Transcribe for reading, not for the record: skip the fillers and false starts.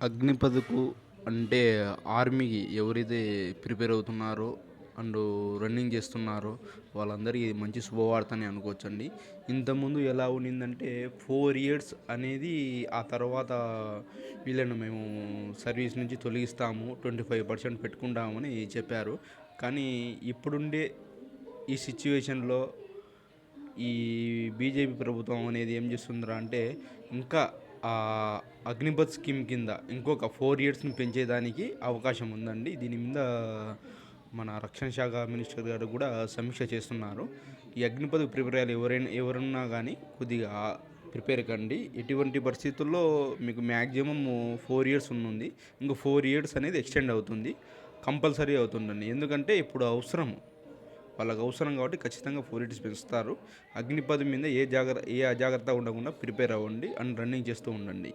అగ్నిపథ్‌కు అంటే ఆర్మీకి ఎవరైతే ప్రిపేర్ అవుతున్నారో అండ్ రన్నింగ్ చేస్తున్నారో వాళ్ళందరికీ ఇది మంచి శుభవార్త అని అనుకోవచ్చండి. ఇంతకుముందు ఎలా ఉండిందంటే 4 ఇయర్స్ అనేది ఆ తర్వాత వీళ్ళను మేము సర్వీస్ నుంచి తొలగిస్తాము. 25% పెట్టుకుంటామని చెప్పారు. కానీ ఇప్పుడుండే ఈ సిట్యుయేషన్‌లో ఈ బీజేపీ ప్రభుత్వం అనేది ఏం చేస్తుందిరా అంటే ఇంకా ఆ అగ్నిపథ్ స్కీమ్ కింద ఇంకొక 4 ఇయర్స్ని పెంచేదానికి అవకాశం ఉందండి. దీని మీద మన రక్షణ శాఖ మినిస్టర్ గారు కూడా సమీక్ష చేస్తున్నారు. ఈ అగ్నిపథ్ ప్రిపేర్ అయ్యాలి ఎవరున్నా కానీ కొద్దిగా ప్రిపేర్ కండి. ఎటువంటి పరిస్థితుల్లో మీకు మ్యాక్సిమం 4 ఇయర్స్ ఉంది. ఇంకో 4 ఇయర్స్ అనేది ఎక్స్టెండ్ అవుతుంది, కంపల్సరీ అవుతుందండి. ఎందుకంటే ఇప్పుడు అవసరం, వాళ్ళకి అవసరం కాబట్టి ఖచ్చితంగా 4 ఇయర్స్ పెంచుతారు. అగ్నిపథ్ మీద ఏ అజాగ్రత్త ఉండకుండా ప్రిపేర్ అవ్వండి అండ్ రన్నింగ్ చేస్తూ ఉండండి.